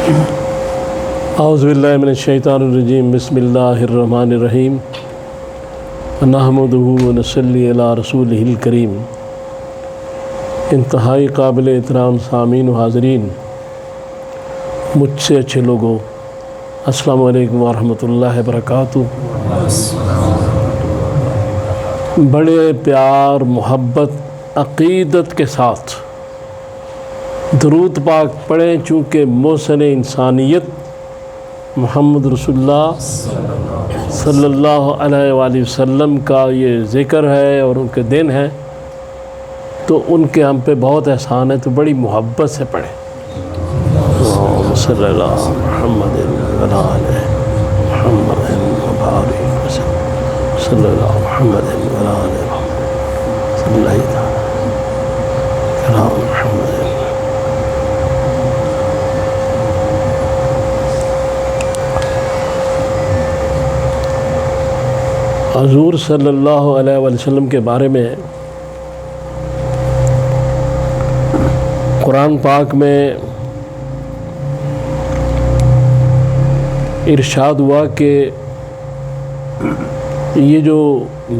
اعوذ باللہ من الشیطان الرجیم بسم اللہ الرحمن الرحیم نحمدہ ونصلی علی رسولہ الکریم۔ انتہائی قابل احترام سامعین و حاضرین، مجھ سے اچھے لوگوں، السلام علیکم ورحمۃ اللہ وبرکاتہ۔ بڑے پیار، محبت، عقیدت کے ساتھ درود پاک پڑھیں، چونکہ محسن انسانیت محمد رسول اللہ صلی اللہ علیہ وآلہ وسلم کا یہ ذکر ہے اور ان کے دن ہے، تو ان کے ہم پہ بہت احسان ہے، تو بڑی محبت سے پڑھیں۔ اللہم صلی اللہ محمد وعلی آلہ محمد وبارک وسلم، صلی اللہ محمد وعلی آلہ صلی اللہ تعالی علی محمد۔ حضور صلی اللہ علیہ وسلم کے بارے میں قرآن پاک میں ارشاد ہوا کہ یہ جو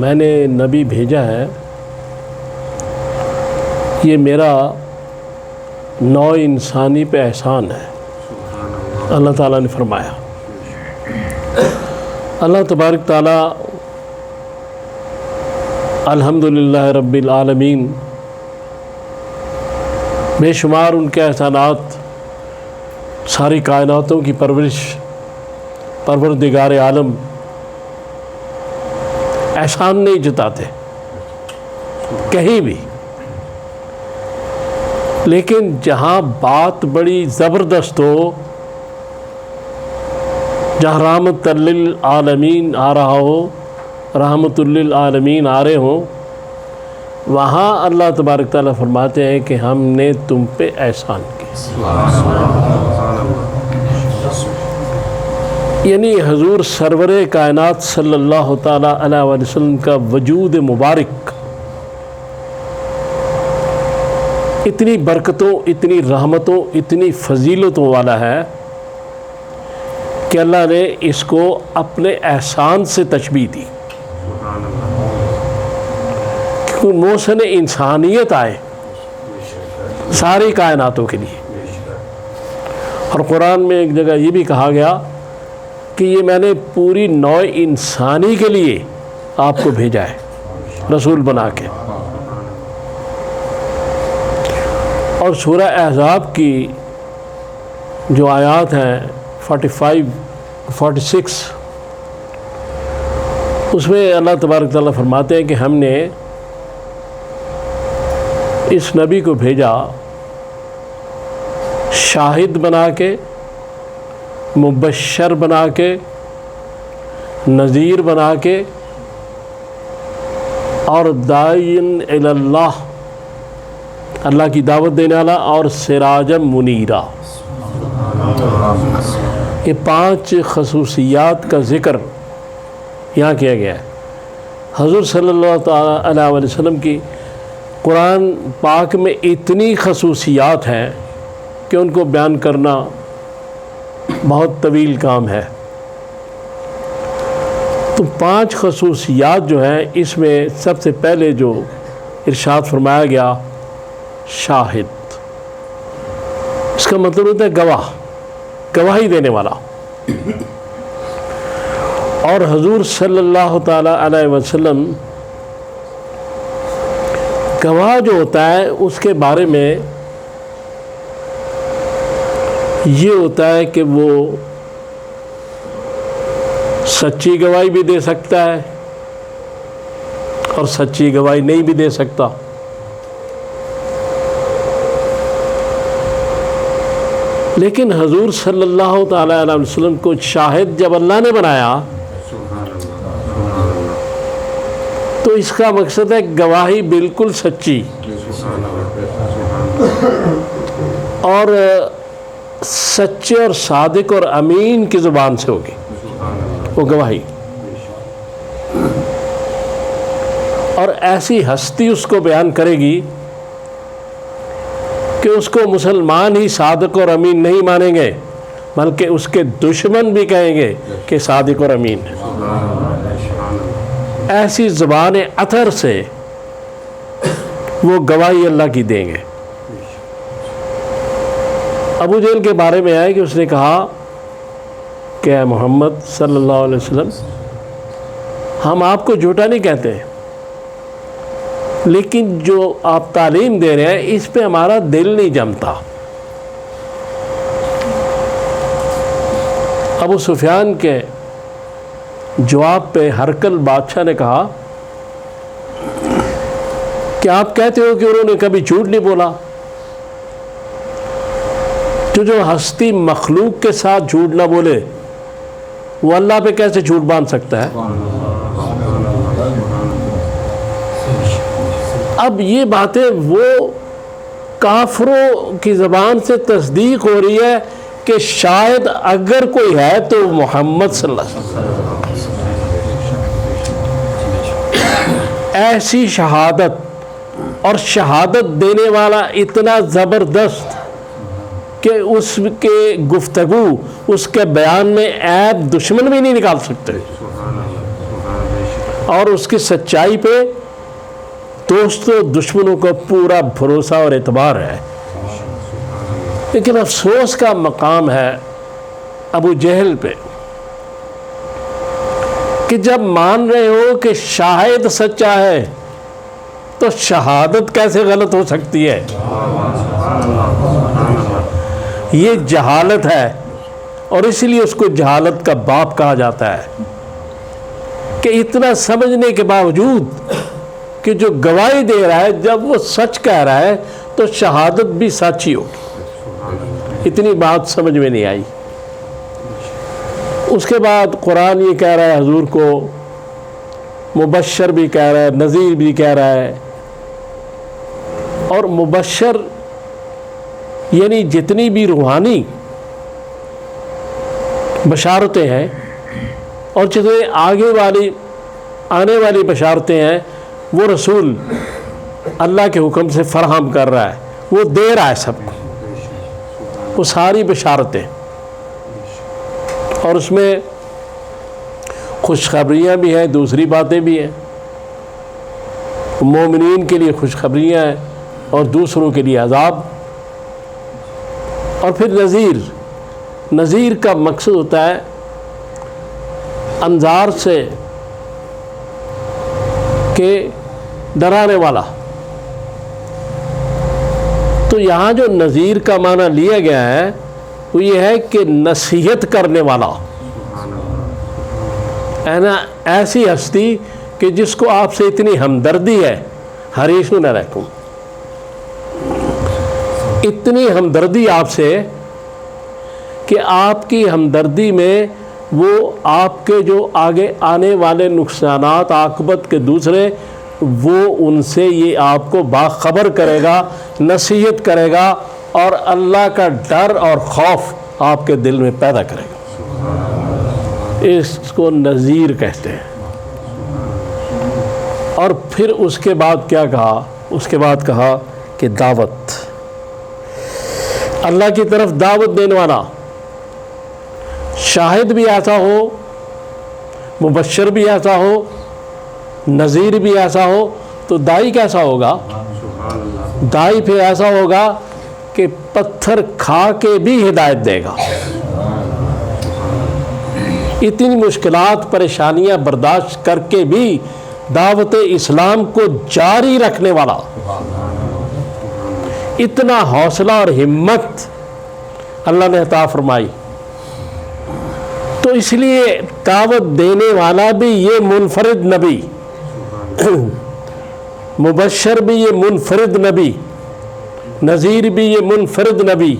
میں نے نبی بھیجا ہے، یہ میرا نوع انسانی پہ احسان ہے۔ اللہ تعالیٰ نے فرمایا، اللہ تبارک تعالیٰ الحمدللہ رب العالمین، بے شمار ان کے احسانات، ساری کائناتوں کی پرورش، پروردگار عالم احسان نہیں جتاتے کہیں بھی، لیکن جہاں بات بڑی زبردست ہو، جہاں رحمت للعالمین آ رہا ہو، رحمت للعالمین آ رہے ہوں، وہاں اللہ تبارک تعالیٰ فرماتے ہیں کہ ہم نے تم پہ احسان کیا۔ یعنی حضور سرور کائنات صلی اللہ تعالیٰ علیہ وسلم کا وجود مبارک اتنی برکتوں، اتنی رحمتوں، اتنی فضیلتوں والا ہے کہ اللہ نے اس کو اپنے احسان سے تشبیہ دی، کہ محسن انسانیت آئے ساری کائناتوں کے لیے۔ اور قرآن میں ایک جگہ یہ بھی کہا گیا کہ یہ میں نے پوری نوع انسانی کے لیے آپ کو بھیجا ہے رسول بنا کے۔ اور سورہ احزاب کی جو آیات ہیں 45 46، اس میں اللہ تبارک تعالیٰ فرماتے ہیں کہ ہم نے اس نبی کو بھیجا شاہد بنا کے، مبشر بنا کے، نذیر بنا کے، اور داعین الی اللہ، اللہ کی دعوت دینے والا، اور سراجا منیرا۔ یہ 5 خصوصیات کا ذکر یہاں کیا گیا ہے۔ حضور صلی اللہ تعالیٰ علیہ وسلم کی قرآن پاک میں اتنی خصوصیات ہیں کہ ان کو بیان کرنا بہت طویل کام ہے۔ تو 5 خصوصیات جو ہیں، اس میں سب سے پہلے جو ارشاد فرمایا گیا، شاہد، اس کا مطلب ہوتا ہے گواہ، گواہی دینے والا۔ اور حضور صلی اللہ تعالیٰ علیہ وسلم گواہ جو ہوتا ہے، اس کے بارے میں یہ ہوتا ہے کہ وہ سچی گواہی بھی دے سکتا ہے اور سچی گواہی نہیں بھی دے سکتا۔ لیکن حضور صلی اللہ تعالیٰ علیہ وسلم کو شاہد جب اللہ نے بنایا، تو اس کا مقصد ہے گواہی بالکل سچی اور سچے اور صادق اور امین کی زبان سے ہوگی وہ گواہی، اور ایسی ہستی اس کو بیان کرے گی کہ اس کو مسلمان ہی صادق اور امین نہیں مانیں گے، بلکہ اس کے دشمن بھی کہیں گے کہ صادق اور امین ہے۔ ایسی زبان اطہر سے وہ گواہی اللہ کی دیں گے۔ ابو جہل کے بارے میں آئے کہ اس نے کہا کہ اے محمد صلی اللہ علیہ وسلم، ہم آپ کو جھوٹا نہیں کہتے، لیکن جو آپ تعلیم دے رہے ہیں اس پہ ہمارا دل نہیں جمتا۔ ابو سفیان کے جواب پہ ہرقل بادشاہ نے کہا کہ آپ کہتے ہو کہ انہوں نے کبھی جھوٹ نہیں بولا، تو جو ہستی مخلوق کے ساتھ جھوٹ نہ بولے وہ اللہ پہ کیسے جھوٹ باندھ سکتا ہے؟ اب یہ باتیں وہ کافروں کی زبان سے تصدیق ہو رہی ہے کہ شاید اگر کوئی ہے تو محمد صلی اللہ علیہ وسلم۔ ایسی شہادت اور شہادت دینے والا اتنا زبردست کہ اس کے گفتگو، اس کے بیان میں عیب دشمن بھی نہیں نکال سکتے، اور اس کی سچائی پہ دوستوں دشمنوں کو پورا بھروسہ اور اعتبار ہے۔ لیکن افسوس کا مقام ہے ابو جہل پہ کہ جب مان رہے ہو کہ شاہد سچا ہے تو شہادت کیسے غلط ہو سکتی ہے؟ یہ جہالت ہے، اور اسی لیے اس کو جہالت کا باپ کہا جاتا ہے کہ اتنا سمجھنے کے باوجود کہ جو گواہی دے رہا ہے جب وہ سچ کہہ رہا ہے تو شہادت بھی سچ ہی ہوگی۔ اتنی بات سمجھ میں نہیں آئی۔ اس کے بعد قرآن یہ کہہ رہا ہے حضور کو، مبشر بھی کہہ رہا ہے، نذیر بھی کہہ رہا ہے، اور مبشر یعنی جتنی بھی روحانی بشارتیں ہیں اور جتنے آگے والی آنے والی بشارتیں ہیں وہ رسول اللہ کے حکم سے فراہم کر رہا ہے، وہ دے رہا ہے سب کو، وہ ساری بشارتیں، اور اس میں خوشخبریاں بھی ہیں، دوسری باتیں بھی ہیں۔ مومنین کے لیے خوشخبریاں ہیں اور دوسروں کے لیے عذاب۔ اور پھر نذیر کا مقصد ہوتا ہے انذار سے کہ ڈرانے والا۔ تو یہاں جو نذیر کا معنی لیا گیا ہے وہ یہ ہے کہ نصیحت کرنے والا، ہے نا، ایسی ہستی کہ جس کو آپ سے اتنی ہمدردی ہے، حریص علیکم، اتنی ہمدردی آپ سے کہ آپ کی ہمدردی میں وہ آپ کے جو آگے آنے والے نقصانات عاقبت کے دوسرے، وہ ان سے یہ آپ کو باخبر کرے گا، نصیحت کرے گا، اور اللہ کا ڈر اور خوف آپ کے دل میں پیدا کرے گا۔ اس کو نذیر کہتے ہیں۔ اور پھر اس کے بعد کیا کہا؟ اس کے بعد کہا کہ دعوت، اللہ کی طرف دعوت دینے والا، شاہد بھی ایسا ہو، مبشر بھی ایسا ہو، نذیر بھی ایسا ہو، تو دائی کیسا ہوگا؟ دائی پھر ایسا ہوگا کہ پتھر کھا کے بھی ہدایت دے گا۔ اتنی مشکلات پریشانیاں برداشت کر کے بھی دعوت اسلام کو جاری رکھنے والا، اتنا حوصلہ اور ہمت اللہ نے عطا فرمائی۔ تو اس لیے دعوت دینے والا بھی یہ منفرد نبی، مبشر بھی یہ منفرد نبی، نذیر بھی یہ منفرد نبی،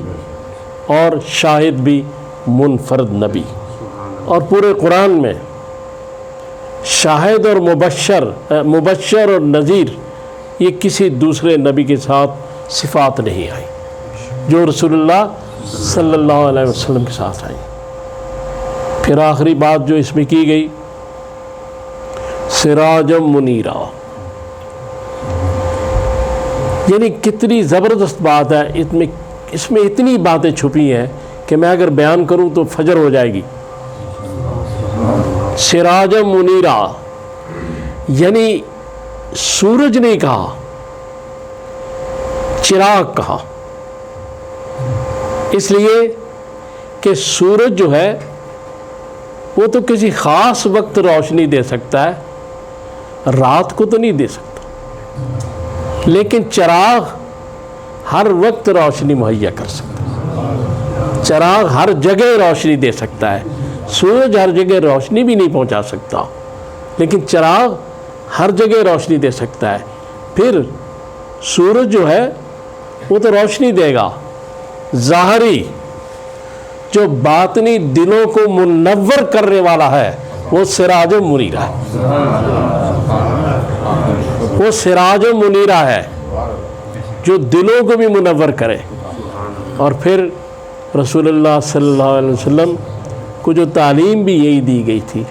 اور شاہد بھی منفرد نبی۔ اور پورے قرآن میں شاہد اور مبشر اور نذیر یہ کسی دوسرے نبی کے ساتھ صفات نہیں آئی جو رسول اللہ صلی اللہ علیہ وسلم کے ساتھ آئی۔ پھر آخری بات جو اس میں کی گئی، سراجم منیرا، یعنی کتنی زبردست بات ہے، اس میں اتنی باتیں چھپی ہیں کہ میں اگر بیان کروں تو فجر ہو جائے گی۔ سراج منیرا، یعنی سورج نہیں کہا، چراغ کہا، اس لیے کہ سورج جو ہے وہ تو کسی خاص وقت روشنی دے سکتا ہے، رات کو تو نہیں دے سکتا، لیکن چراغ ہر وقت روشنی مہیا کر سکتا ہے، چراغ ہر جگہ روشنی دے سکتا ہے۔ سورج ہر جگہ روشنی بھی نہیں پہنچا سکتا، لیکن چراغ ہر جگہ روشنی دے سکتا ہے۔ پھر سورج جو ہے وہ تو روشنی دے گا، ظاہری جو باطنی دلوں کو منور کرنے والا ہے وہ سراج منیرہ ہے، وہ سراج منیرہ ہے جو دلوں کو بھی منور کرے۔ اور پھر رسول اللہ صلی اللہ علیہ وسلم کو جو تعلیم بھی یہی دی گئی تھی،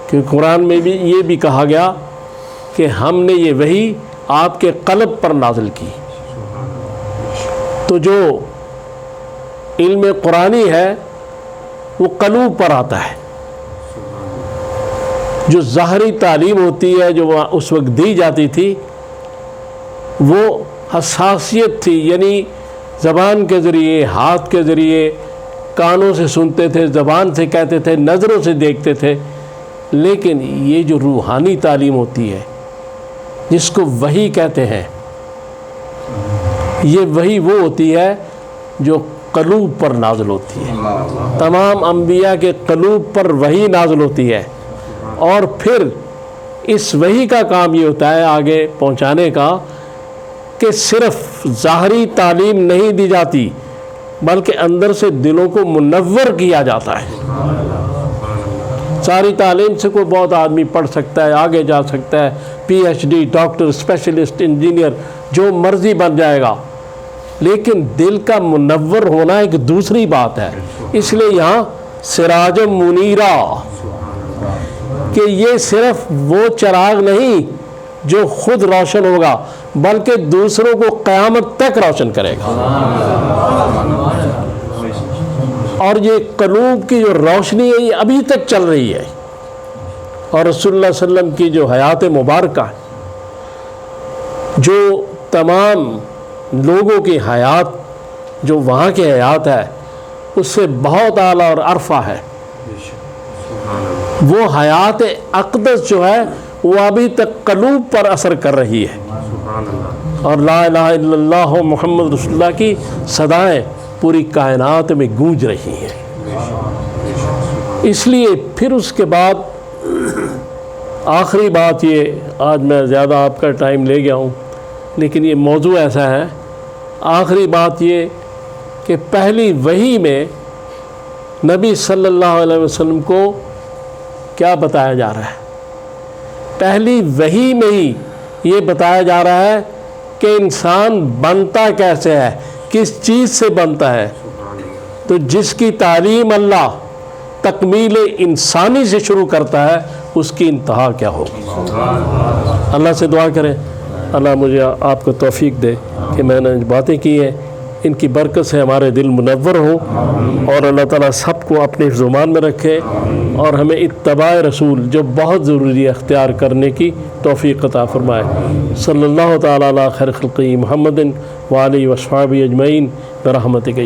کہ قرآن میں بھی یہ بھی کہا گیا کہ ہم نے یہ وحی آپ کے قلب پر نازل کی۔ تو جو علم قرآنی ہے وہ قلوب پر آتا ہے، جو ظاہری تعلیم ہوتی ہے جو اس وقت دی جاتی تھی وہ حساسیت تھی، یعنی زبان کے ذریعے، ہاتھ کے ذریعے، کانوں سے سنتے تھے، زبان سے کہتے تھے، نظروں سے دیکھتے تھے۔ لیکن یہ جو روحانی تعلیم ہوتی ہے جس کو وحی کہتے ہیں، یہ وحی وہ ہوتی ہے جو قلوب پر نازل ہوتی ہے۔ تمام انبیاء کے قلوب پر وحی نازل ہوتی ہے، اور پھر اس وحی کا کام یہ ہوتا ہے آگے پہنچانے کا کہ صرف ظاہری تعلیم نہیں دی جاتی بلکہ اندر سے دلوں کو منور کیا جاتا ہے۔ ساری تعلیم سے کوئی بہت آدمی پڑھ سکتا ہے، آگے جا سکتا ہے، P H D, doctor, specialist, engineer, جو مرضی بن جائے گا، لیکن دل کا منور ہونا ایک دوسری بات ہے۔ اس لیے یہاں سراج منیرہ، کہ یہ صرف وہ چراغ نہیں جو خود روشن ہوگا بلکہ دوسروں کو قیامت تک روشن کرے گا۔ اور یہ قلوب کی جو روشنی ہے یہ ابھی تک چل رہی ہے، اور رسول اللہ صلی اللہ علیہ وسلم کی جو حیات مبارکہ ہے، جو تمام لوگوں کی حیات جو وہاں کی حیات ہے اس سے بہت اعلیٰ اور عرفہ ہے۔ وہ حیات اقدس جو ہے وہ ابھی تک قلوب پر اثر کر رہی ہے، اور لا الہ الا اللہ محمد رسول اللہ کی صدائیں پوری کائنات میں گونج رہی ہیں۔ اس لیے پھر اس کے بعد آخری بات یہ، آج میں زیادہ آپ کا ٹائم لے گیا ہوں لیکن یہ موضوع ایسا ہے، آخری بات یہ کہ پہلی وحی میں نبی صلی اللہ علیہ وسلم کو کیا بتایا جا رہا ہے؟ پہلی وحی میں ہی یہ بتایا جا رہا ہے کہ انسان بنتا کیسے ہے، کس چیز سے بنتا ہے۔ تو جس کی تعلیم اللہ تکمیل انسانی سے شروع کرتا ہے اس کی انتہا کیا ہوگی۔ اللہ سے دعا کریں اللہ مجھے آپ کو توفیق دے کہ میں نے باتیں کی ہیں ان کی برکت سے ہمارے دل منور ہوں، اور اللہ تعالیٰ سب کو اپنے زبان میں رکھے اور ہمیں اتباع رسول جو بہت ضروری ہے اختیار کرنے کی توفیق عطا فرمائے۔ صلی اللہ تعالیٰ علی خیر خلقہ محمد وآلہ وصحبہ اجمعین برحمتک یا